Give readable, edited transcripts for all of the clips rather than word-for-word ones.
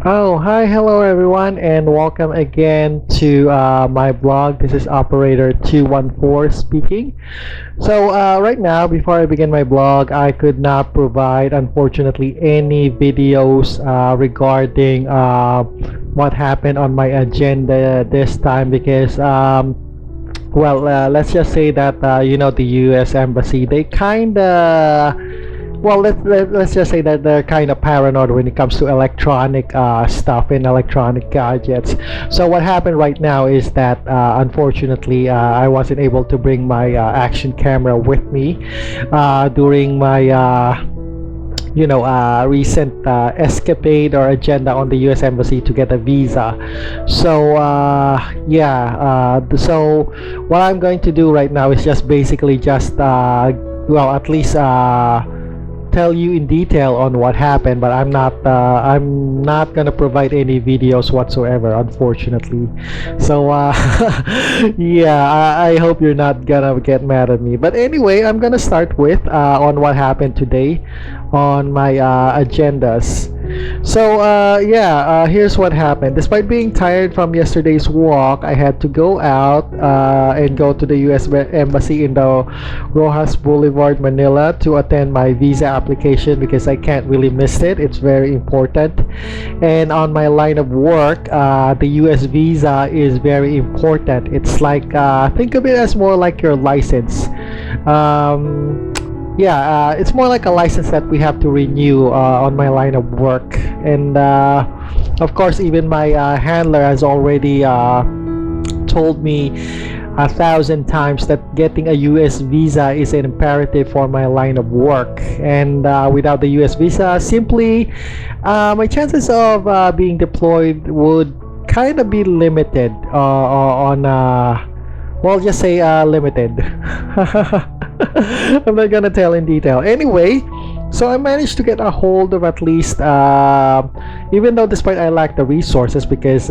Oh, hi, hello everyone, and welcome again to my blog. This is Operator214 speaking. Right now, before I begin my blog, I could not provide, unfortunately, any videos regarding what happened on my agenda this time because let's just say that the U.S. Embassy, they kind of let's just say that they're kind of paranoid when it comes to electronic stuff and electronic gadgets. So what happened right now is that unfortunately I wasn't able to bring my action camera with me during my recent escapade or agenda on the US Embassy to get a visa. So what I'm going to do right now is just basically just at least tell you in detail on what happened, but I'm not gonna provide any videos whatsoever, unfortunately. I hope you're not gonna get mad at me. But anyway, I'm gonna start with on what happened today on my agendas. Here's what happened. Despite being tired from yesterday's walk, I had to go out and go to the U.S. Embassy in the Rojas Boulevard, Manila, to attend my visa application because I can't really miss it. It's very important. And on my line of work, the U.S. visa is very important. It's like think of it as more like your license. It's more like a license that we have to renew on my line of work. And of course, even my handler has already told me 1,000 times that getting a US visa is an imperative for my line of work. And without the US visa, simply my chances of being deployed would kind of be limited just say limited. I'm not gonna tell in detail. Anyway, so I managed to get a hold of at least, even though despite I lack the resources because,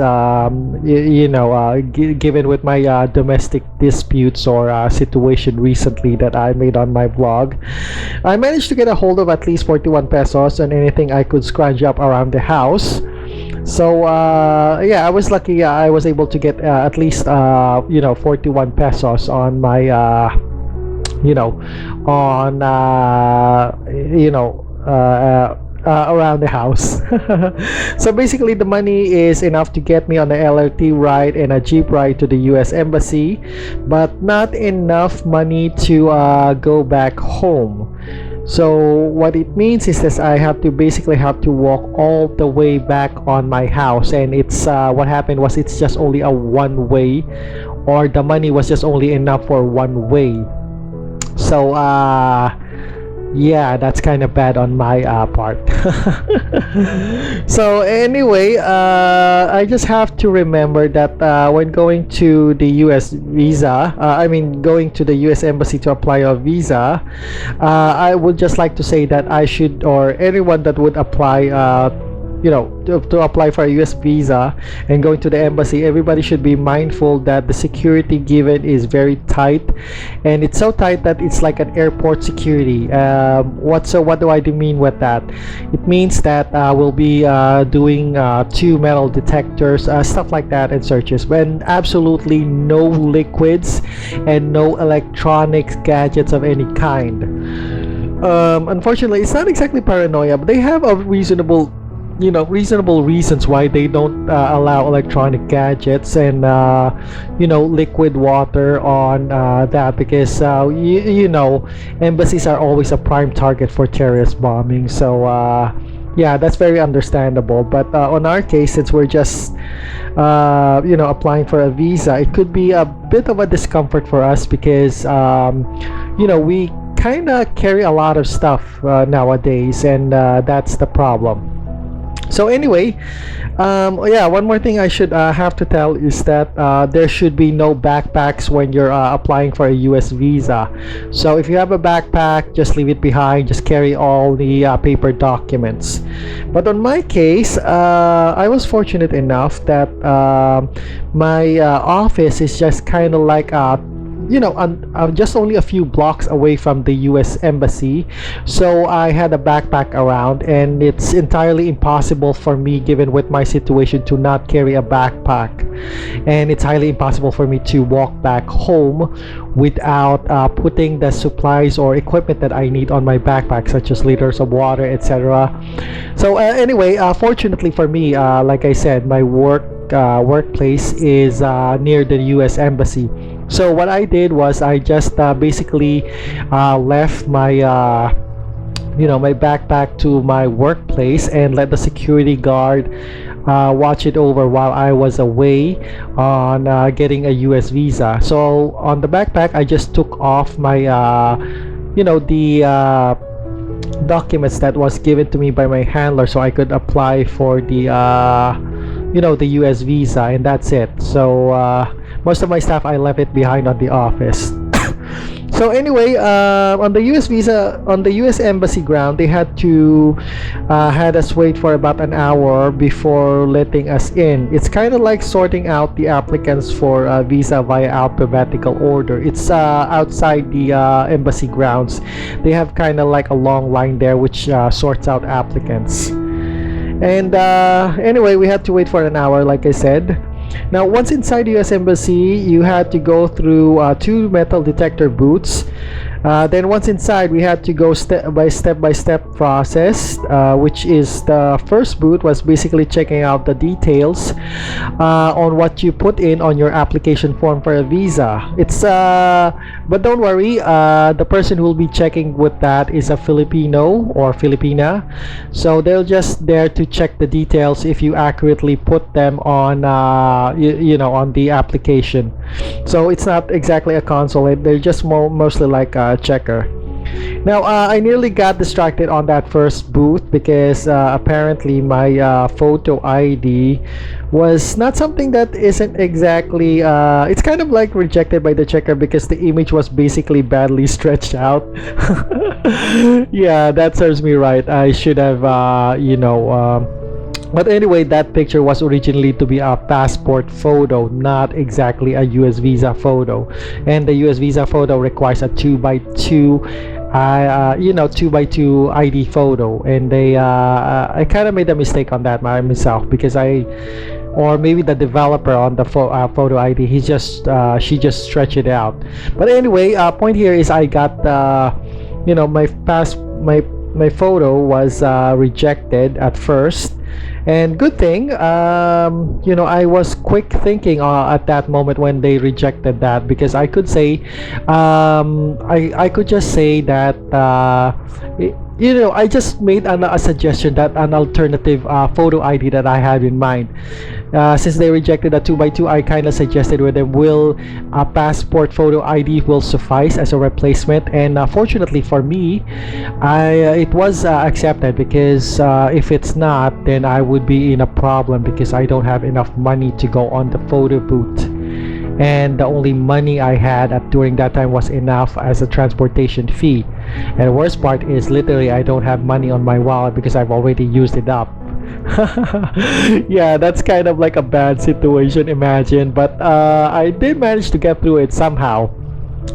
given with my domestic disputes or situation recently that I made on my vlog, I managed to get a hold of at least 41 pesos and anything I could scrounge up around the house. I was lucky. I was able to get at least 41 pesos on my around the house. So basically the money is enough to get me on the LRT ride and a jeep ride to the US Embassy, but not enough money to go back home. So what it means is that I have to walk all the way back on my house, and it's what happened was it's just only a one way, or the money was just only enough for one way. So that's kind of bad on my part. So anyway, I just have to remember that when going to the US visa, going to the US Embassy to apply a visa, I would just like to say that I should, or anyone that would apply to apply for a US visa and going to the embassy, everybody should be mindful that the security given is very tight, and it's so tight that it's like an airport security. What do I mean with that? It means that we'll be doing 2 metal detectors, stuff like that, and searches, when absolutely no liquids and no electronic gadgets of any kind. Unfortunately, it's not exactly paranoia, but they have a reasonable reasons why they don't allow electronic gadgets and liquid water on that, because embassies are always a prime target for terrorist bombing. That's very understandable. But on our case, since we're just applying for a visa, it could be a bit of a discomfort for us because we kind of carry a lot of stuff nowadays, and that's the problem. So anyway, one more thing I should have to tell is that there should be no backpacks when you're applying for a US visa. So if you have a backpack, just leave it behind. Just carry all the paper documents. But on my case, I was fortunate enough that my office is just kind of like just only a few blocks away from the US Embassy. So I had a backpack around, and it's entirely impossible for me, given with my situation, to not carry a backpack. And it's highly impossible for me to walk back home without putting the supplies or equipment that I need on my backpack, such as liters of water, etc. So anyway, fortunately for me, like I said, my workplace is near the US Embassy. So what I did was I just basically left my my backpack to my workplace and let the security guard watch it over while I was away on getting a US visa. So on the backpack, I just took off my the documents that was given to me by my handler, so I could apply for the US visa, and that's it. So most of my stuff I left it behind on the office. So anyway, on the US visa, on the US Embassy ground, they had us wait for about an hour before letting us in. It's kind of like sorting out the applicants for a visa via alphabetical order. It's outside the embassy grounds. They have kind of like a long line there which sorts out applicants. And anyway, we had to wait for an hour, like I said. Now, once inside the US Embassy, you had to go through two metal detector booths. Then once inside, we had to go step by step process, which is the first booth was basically checking out the details on what you put in on your application form for a visa. But don't worry, the person who will be checking with that is a Filipino or Filipina, so they're just there to check the details if you accurately put them on on the application. So it's not exactly a consulate, they're just mostly like a checker. Now, I nearly got distracted on that first booth because apparently my photo ID was not something that isn't exactly, it's kind of like rejected by the checker because the image was basically badly stretched out. Yeah, that serves me right. I should have, but anyway, that picture was originally to be a passport photo, not exactly a US visa photo. And the US visa photo requires a 2x2 2x2 ID photo, and I kind of made a mistake on that myself because or maybe the developer on the photo ID, she just stretched it out. But anyway, point here is I got my photo was rejected at first. And good thing, I was quick thinking at that moment when they rejected that, because I could say, I could just say that, I just made a suggestion that an alternative photo ID that I had in mind. Since they rejected a 2x2, I kind of suggested with them, will a passport photo ID will suffice as a replacement? And fortunately for me, it was accepted, because if it's not, then I would be in a problem because I don't have enough money to go on the photo booth. And the only money I had during that time was enough as a transportation fee. And the worst part is literally I don't have money on my wallet because I've already used it up. Yeah, that's kind of like a bad situation, imagine, but I did manage to get through it somehow.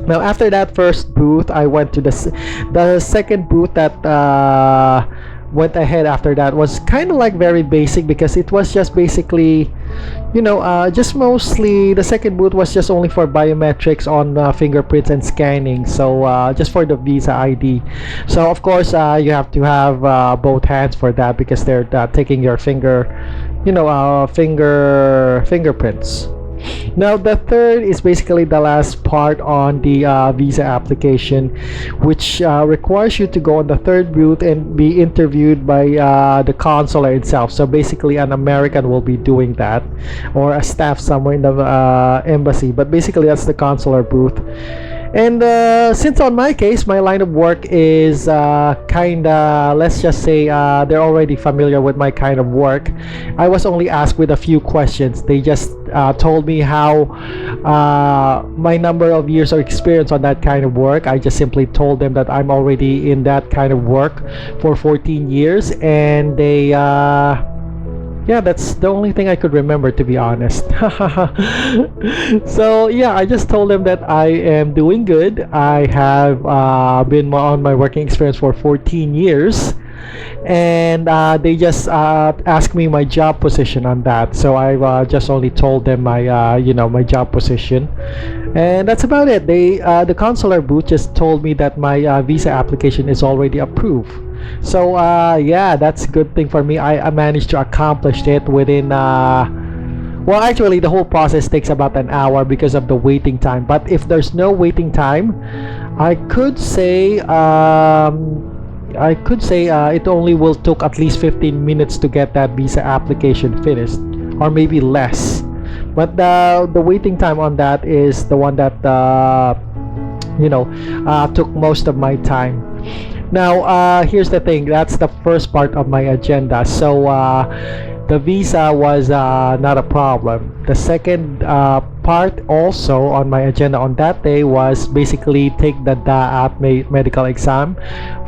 Now, after that first booth, I went to the second booth that went ahead after that. Was kind of like very basic because it was just basically, just mostly the second booth was just only for biometrics on fingerprints and scanning, so just for the visa ID. So of course you have to have both hands for that because they're taking your fingerprints. Now, the third is basically the last part on the visa application, which requires you to go on the third booth and be interviewed by the consular itself. So basically an American will be doing that, or a staff somewhere in the embassy, but basically that's the consular booth. And since on my case, my line of work is kinda, let's just say, they're already familiar with my kind of work, I was only asked with a few questions. They just told me how my number of years of experience on that kind of work. I just simply told them that I'm already in that kind of work for 14 years, and they Yeah, that's the only thing I could remember, to be honest. So yeah, I just told them that I am doing good. I have been on my working experience for 14 years, and they just asked me my job position on that. So I just only told them my my job position, and that's about it. The consular booth just told me that my visa application is already approved. So yeah, that's a good thing for me. I managed to accomplish it within well, actually, the whole process takes about an hour because of the waiting time. But if there's no waiting time, I could say it only will took at least 15 minutes to get that visa application finished, or maybe less. But the waiting time on that is the one that took most of my time. Now, here's the thing. That's the first part of my agenda. So the visa was not a problem. The second part also on my agenda on that day was basically take the DAAT medical exam.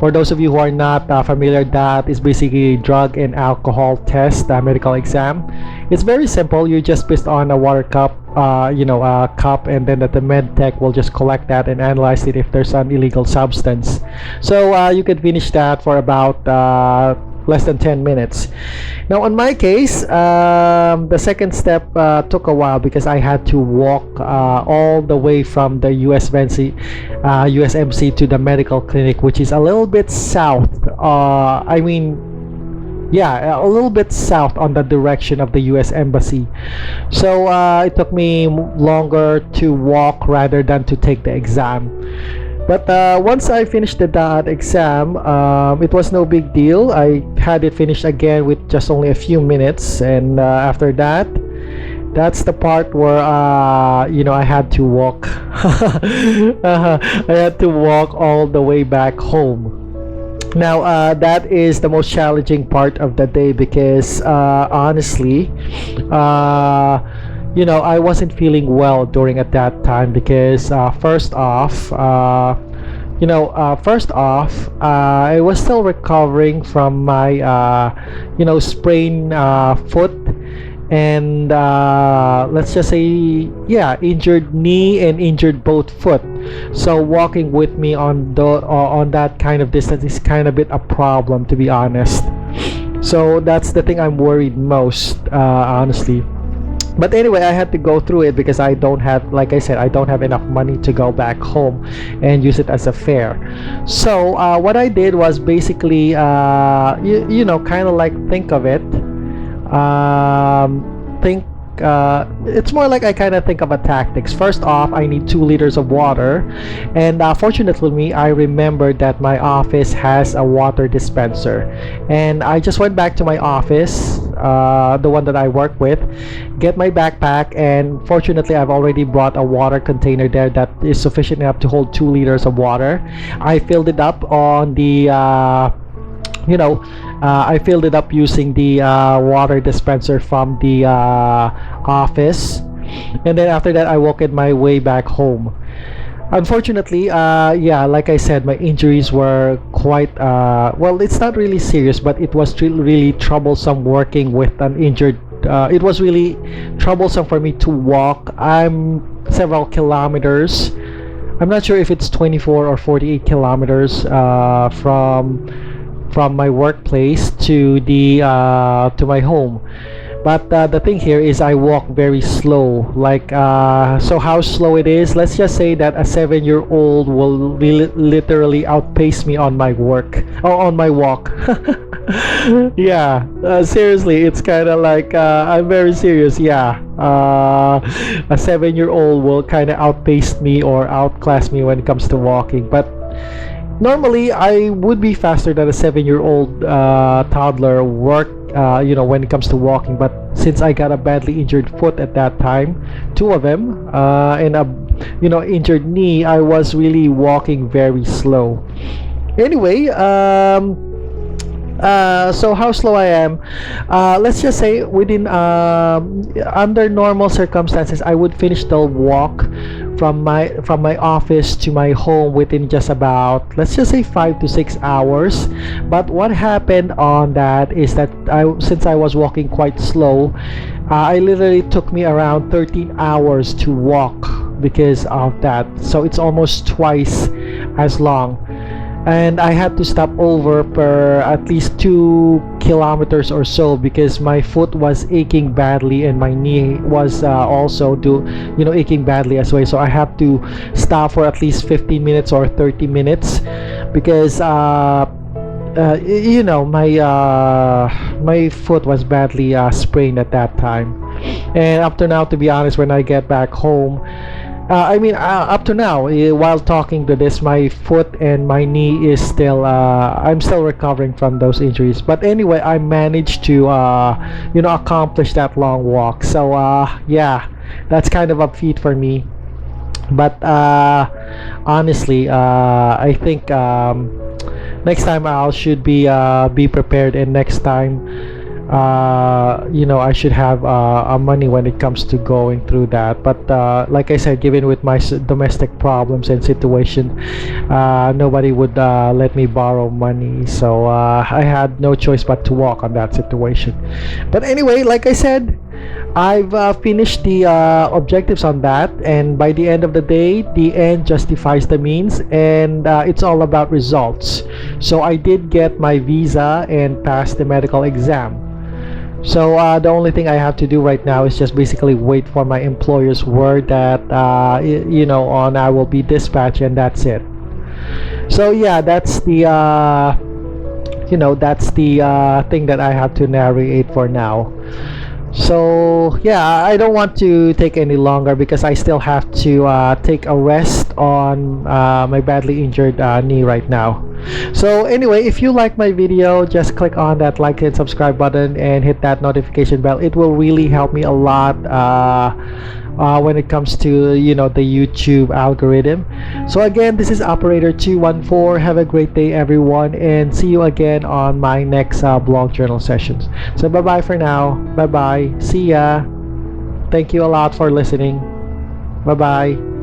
For those of you who are not familiar, DAAT is basically drug and alcohol test medical exam. It's very simple. You just put on a water cup, a cup, and then the med tech will just collect that and analyze it if there's an illegal substance. So you can finish that for about less than 10 minutes. Now, on my case, the second step took a while because I had to walk all the way from the USMC to the medical clinic, which is a little bit south. Yeah, a little bit south on the direction of the US Embassy. So it took me longer to walk rather than to take the exam. But once I finished the DAT exam, it was no big deal. I had it finished again with just only a few minutes, and after that, that's the part where I had to walk. I had to walk all the way back home. Now, that is the most challenging part of the day because honestly, I wasn't feeling well during at that time because I was still recovering from my sprained foot, and let's just say, yeah, injured knee and injured both foot. So walking with me on that kind of distance is kind of bit a problem, to be honest. So that's the thing I'm worried most, honestly. But anyway, I had to go through it because I don't have, like I said, I don't have enough money to go back home and use it as a fare. So what I did was basically kind of like think of it, think it's more like I kind of think of a tactics. First off, I need 2 liters of water, and fortunately I remembered that my office has a water dispenser, and I just went back to my office, the one that I work with, get my backpack, and fortunately I've already brought a water container there that is sufficient enough to hold 2 liters of water. I filled it up on the I filled it up using the water dispenser from the office, and then after that I walked my way back home. Unfortunately, yeah, like I said, my injuries were quite well, it's not really serious, but it was really troublesome working with an injured. It was really troublesome for me to walk. I'm several kilometers. I'm not sure if it's 24 or 48 kilometers from my workplace to my home. But the thing here is I walk very slow. Like so how slow it is, let's just say that a 7-year-old will really literally outpace me on my work or on my walk. Yeah, seriously, it's kind of like I'm very serious. Yeah, a 7-year-old will kind of outpace me or outclass me when it comes to walking. But normally I would be faster than a 7-year-old toddler when it comes to walking. But since I got a badly injured foot at that time, 2 of them, and a injured knee, I was really walking very slow. Anyway, So how slow I am, let's just say within under normal circumstances I would finish the walk from my office to my home within just about, let's just say, 5 to 6 hours. But what happened on that is that since I was walking quite slow, I literally took me around 13 hours to walk because of that, so it's almost twice as long. And I had to stop over per at least 2 kilometers or so because my foot was aching badly and my knee was also aching badly as well. So I have to stop for at least 15 minutes or 30 minutes because my foot was badly sprained at that time. And up to now, to be honest, when I get back home, up to now, while talking to this, my foot and my knee is still, I'm still recovering from those injuries. But anyway, I managed to, accomplish that long walk. So, yeah, that's kind of a feat for me. But honestly, I think next time I should be prepared, and next time I should have money when it comes to going through that. But like I said, given with my domestic problems and situation, nobody would let me borrow money, so I had no choice but to walk on that situation. But anyway, like I said, I've finished the objectives on that, and by the end of the day, the end justifies the means, and it's all about results. So I did get my visa and passed the medical exam. So the only thing I have to do right now is just basically wait for my employer's word that on I will be dispatched, and that's it. So yeah, that's the thing that I have to narrate for now. So yeah, I don't want to take any longer because I still have to take a rest on my badly injured knee right now. So anyway, if you like my video, just click on that like and subscribe button and hit that notification bell. It will really help me a lot when it comes to the YouTube algorithm. So again, this is Operator 214. Have a great day, everyone, and see you again on my next blog journal sessions. So bye bye for now. Bye bye. See ya. Thank you a lot for listening. Bye bye.